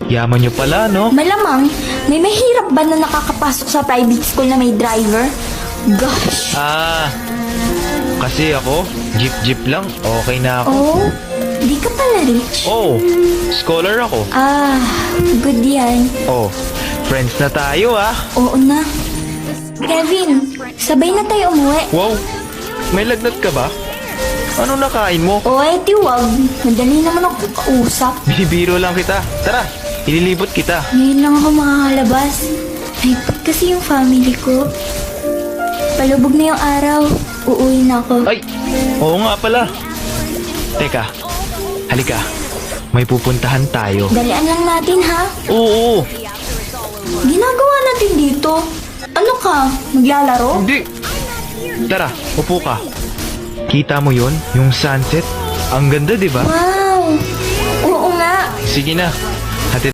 Yaman nyo pala, no? Malamang, may mahirap ba na nakakapasok sa private school na may driver? Gosh. Kasi ako, jeep lang, okay na ako. Oh, di ka pala rich. Oh, scholar ako. Good yan. Oh, friends na tayo ah. Oo na. Kevin, sabay na tayo umuwi. Wow, may lagnat ka ba? Ano nakain mo? O wag. Madali naman ako kausap. Binibiro lang kita. Tara, ililibot kita. Ngayon lang ako makakalabas. Naipot kasi yung family ko. Palubog na yung araw. Uuwi na ako. Ay, oo nga pala. Teka, halika. May pupuntahan tayo. Dalian lang natin ha. Oo, Ginagawa natin dito. Ano ka? Maglalaro? hindi. Tara, upo ka. Kita mo yon, yung sunset? Ang ganda, di ba? Wow! Oo nga. Sige na,